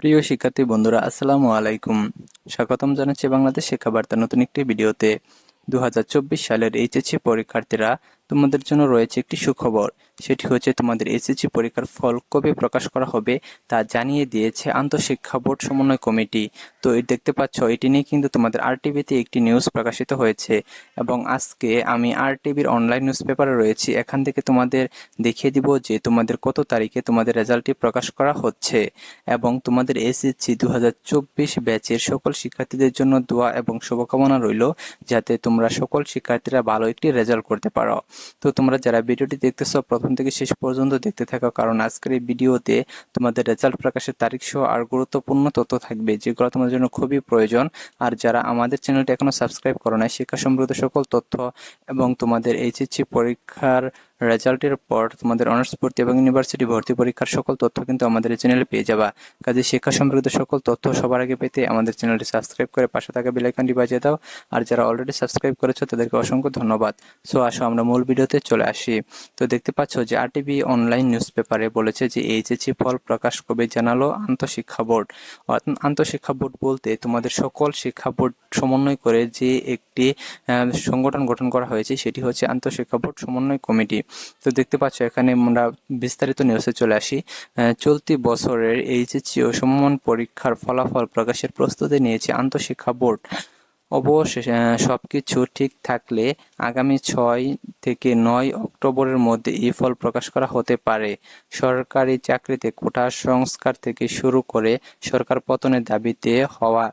প্রিয় শিক্ষার্থী বন্ধুরা, আসসালামু আলাইকুম। স্বাগতম জানাচ্ছি বাংলাদেশ শিক্ষা বার্তা নতুন একটি ভিডিওতে। 2024 সালের এইচএসসি পরীক্ষার্থীরা, তোমাদের জন্য রয়েছে একটি সুখবর। সেটি হচ্ছে তোমাদের এইচএসসি পরীক্ষার ফল কবে প্রকাশ করা হবে তা জানিয়ে দিয়েছে আন্তঃশিক্ষা বোর্ড সমন্বয় কমিটি। তো এই দেখতে পাচ্ছ, এটি নিয়ে কিন্তু তোমাদের আরটিভিতে একটি নিউজ প্রকাশিত হয়েছে এবং আজকে আমি আরটিভির অনলাইন নিউজ পেপারে রয়েছি। এখান থেকে তোমাদের দেখিয়ে দিব যে তোমাদের কত তারিখে তোমাদের রেজাল্টটি প্রকাশ করা হচ্ছে এবং তোমাদের এসএসসি 2024 ব্যাচের সকল শিক্ষার্থীদের জন্য দোয়া এবং শুভকামনা রইল, যাতে তোমরা সকল শিক্ষার্থীরা ভালো একটি রেজাল্ট করতে পারো। তো তোমরা যারা ভিডিওটি দেখতেছো প্রথম থেকে শেষ পর্যন্ত দেখতে থাকো, কারণ আজকের এই ভিডিওতে তোমাদের রেজাল্ট প্রকাশের তারিখ সহ আর গুরুত্বপূর্ণ তথ্য থাকবে, যেগুলো তোমাদের জন্য খুবই প্রয়োজন। আর যারা আমাদের চ্যানেলটি এখনো সাবস্ক্রাইব করো নাই, শিক্ষা সমৃদ্ধ সকল তথ্য এবং তোমাদের এইচএসসি পরীক্ষার রেজাল্টের পর তোমাদের অনার্স ভর্তি এবং ইউনিভার্সিটি ভর্তি পরীক্ষার সকল তথ্য কিন্তু আমাদের এই চ্যানেলে পেয়ে যাবা। কাজে শিক্ষা সম্পর্কিত সকল তথ্য সবার আগে পেতে আমাদের চ্যানেলটি সাবস্ক্রাইব করে পাশে থাকা বেল আইকনটি বাজিয়ে দাও। আর যারা অলরেডি সাবস্ক্রাইব করেছো তাদেরকে অসংখ্য ধন্যবাদ। সো আসো আমরা মূল ভিডিওতে চলে আসি। তো দেখতে পাচ্ছ যে আরটিভি অনলাইন নিউজ পেপারে বলেছে যে এইচএসসি ফল প্রকাশ কবে জানালো আন্তঃশিক্ষা বোর্ড। আন্তঃশিক্ষা বোর্ড বলতে তোমাদের সকল শিক্ষা বোর্ড সমন্বয় করে যে একটি সংগঠন গঠন করা হয়েছে, সেটি হচ্ছে আন্তঃশিক্ষা বোর্ড সমন্বয় কমিটি। তো দেখতে পাচ্ছ এখানে আমরা বিস্তারিত নিউজে চলে আসি। চলতি বছরের এইচএসসি ও সমমান পরীক্ষার ফলাফল প্রকাশের প্রস্তুতি নিয়েছে আন্তঃশিক্ষা বোর্ড। অবশেষে সবকিছু ঠিক থাকলে আগামী 6 থেকে 9 অক্টোবরের মধ্যে এই ফল প্রকাশ করা হতে পারে। সরকারি চাকরিতে কোটা সংস্কার থেকে শুরু করে সরকার পতনের দাবিতে হওয়া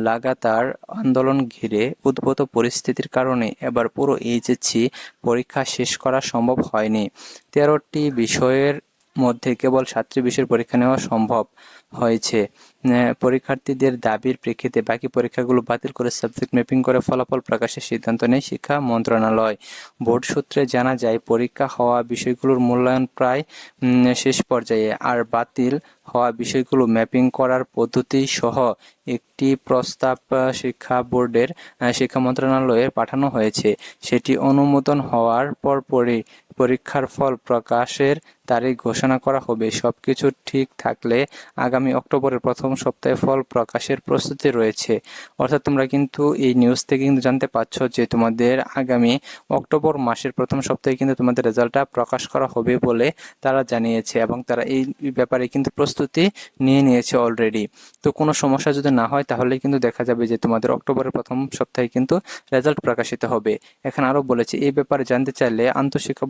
লাগাতার আন্দোলন ঘিরে উদ্ভূত পরিস্থিতির কারণে এবার পুরো এইচএসসি পরীক্ষা শেষ করা সম্ভব হয়নি। 13টি বিষয়ের মধ্যে কেবল 7টি বিষয়ের পরীক্ষা নেওয়া সম্ভব হয়েছে। পরীক্ষার্থীদের দাবির প্রেক্ষিতে বাকি পরীক্ষাগুলো বাতিল করে সাবজেক্ট ম্যাপিং করে ফলাফল প্রকাশের সিদ্ধান্ত নেয় শিক্ষা মন্ত্রণালয়। বোর্ড সূত্রে জানা যায়, পরীক্ষা হওয়া বিষয়গুলোর মূল্যায়ন প্রায় শেষ পর্যায়ে। আর বাতিল হওয়া বিষয়গুলো ম্যাপিং করার পদ্ধতি সহ একটি প্রস্তাব শিক্ষা মন্ত্রণালয়ে পাঠানো হয়েছে। সেটি অনুমোদন হওয়ার পরপরই পরীক্ষার ফল প্রকাশের তারিখ ঘোষণা করা হবে। সবকিছু ঠিক থাকলে আগামী অক্টোবরের প্রথম সপ্তাহে ফল প্রকাশের প্রস্তুতি রয়েছে। অর্থাৎ তোমরা কিন্তু এই নিউজ থেকে কিন্তু জানতে পারছো যে তোমাদের আগামী অক্টোবর মাসের প্রথম সপ্তাহে কিন্তু তোমাদের রেজাল্টটা প্রকাশ করা হবে বলে তারা জানিয়েছে এবং তারা এই ব্যাপারে কিন্তু প্রস্তুতি নিয়ে নিয়েছে অলরেডি। তো কোনো সমস্যা যদি না হয় তাহলে কিন্তু দেখা যাবে যে তোমাদের অক্টোবরের প্রথম সপ্তাহে কিন্তু রেজাল্ট প্রকাশিত হবে। এখানে আরো বলেছে, এই ব্যাপারে জানতে চাইলে আন্তঃশিক্ষা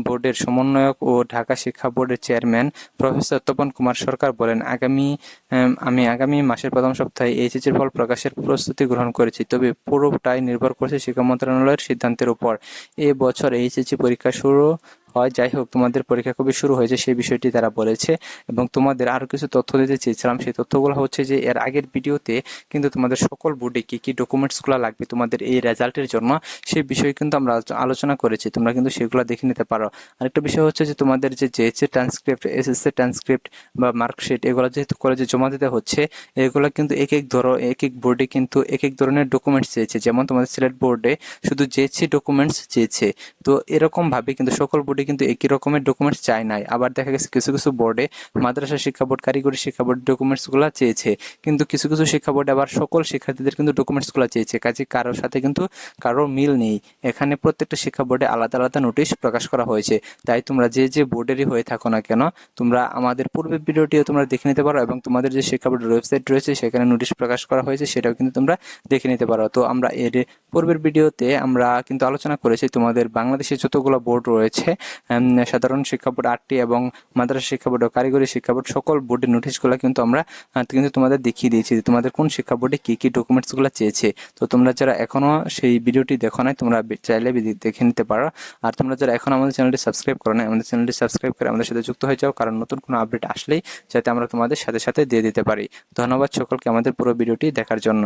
বোর্ডের সমন্বয়ক ও ঢাকা শিক্ষা বোর্ডের চেয়ারম্যান প্রফেসর তপন কুমার সরকার বলেন, আমি আগামী মাসের প্রথম সপ্তাহে এইচএসসির ফল প্রকাশের প্রস্তুতি গ্রহণ করেছি, তবে পুরোটাই নির্ভর করছে শিক্ষা মন্ত্রণালয়ের সিদ্ধান্তের উপর। এ বছর এইচএসসি পরীক্ষা শুরু হয়, যাই হোক তোমাদের পরীক্ষা কবে শুরু হয়েছে সেই বিষয়টি তারা বলেছে। এবং তোমাদের আরো কিছু তথ্য দিতে চেয়েছিলাম, সেই তথ্যগুলো হচ্ছে যে এর আগের ভিডিওতে কিন্তু তোমাদের সকল বোর্ডে কি কি ডকুমেন্টসগুলো লাগবে তোমাদের এই রেজাল্টের জন্য সেই বিষয়ে কিন্তু আমরা আলোচনা করেছি, তোমরা কিন্তু সেগুলো দেখে নিতে পারো। আরেকটা বিষয় হচ্ছে যে তোমাদের যে জেএসসি ট্রান্সক্রিপ্ট, এসএসসি ট্রান্সক্রিপ্ট বা মার্কশিট, এগুলো যেহেতু কলেজে জমা দিতে হচ্ছে, এগুলো কিন্তু এক এক বোর্ডে কিন্তু এক এক ধরনের ডকুমেন্টস চেয়েছে। যেমন তোমাদের সিলেট বোর্ডে শুধু জেএসসি ডকুমেন্টস চেয়েছে, তো এরকম ভাবে কিন্তু সকল বোর্ডে কিন্তু একই রকমের ডকুমেন্টস চায় নাই। আবার দেখা গেছে কিছু কিছু বোর্ডে মাদ্রাসা শিক্ষা বোর্ড, কারিগরি শিক্ষা বোর্ড ডকুমেন্টসগুলো চেয়েছে, কিন্তু কিছু কিছু শিক্ষা বোর্ডে আবার সকল শিক্ষার্থীদের কিন্তু ডকুমেন্টসগুলো চেয়েছে। কাজে কারোর সাথে কিন্তু কারোর মিল নেই। এখানে প্রত্যেকটা শিক্ষা বোর্ডে আলাদা আলাদা নোটিশ প্রকাশ করা হয়েছে। তাই তোমরা যে যে বোর্ডেরই হয়ে থাকো না কেন, তোমরা আমাদের পূর্বের ভিডিওটিও তোমরা দেখে নিতে পারো এবং তোমাদের যে শিক্ষা বোর্ডের ওয়েবসাইট রয়েছে সেখানে নোটিশ প্রকাশ করা হয়েছে, সেটাও কিন্তু তোমরা দেখে নিতে পারো। তো আমরা এর পূর্বের ভিডিওতে আমরা কিন্তু আলোচনা করেছি তোমাদের বাংলাদেশে যতগুলো বোর্ড রয়েছে, সাধারণ শিক্ষা বোর্ড 8টি এবং মাদ্রাসা শিক্ষা বোর্ড ও কারিগরি শিক্ষা বোর্ড, সকল বোর্ডের নোটিশগুলো কিন্তু আমরা কিন্তু তোমাদের দেখিয়ে দিয়েছি যে তোমাদের কোন শিক্ষা বোর্ডে কি কি ডকুমেন্টসগুলো চেয়েছে। তো তোমরা যারা এখনো সেই ভিডিওটি দেখো নাই, তোমরা চাইলে দেখে নিতে পারো। আর তোমরা যারা এখন আমাদের চ্যানেলটি সাবস্ক্রাইব করো না, আমাদের চ্যানেলটি সাবস্ক্রাইব করে আমাদের সাথে যুক্ত হয়ে যাও, কারণ নতুন কোনো আপডেট আসলেই যাতে আমরা তোমাদের সাথে সাথে দিয়ে দিতে পারি। ধন্যবাদ সকলকে আমাদের পুরো ভিডিওটি দেখার জন্য।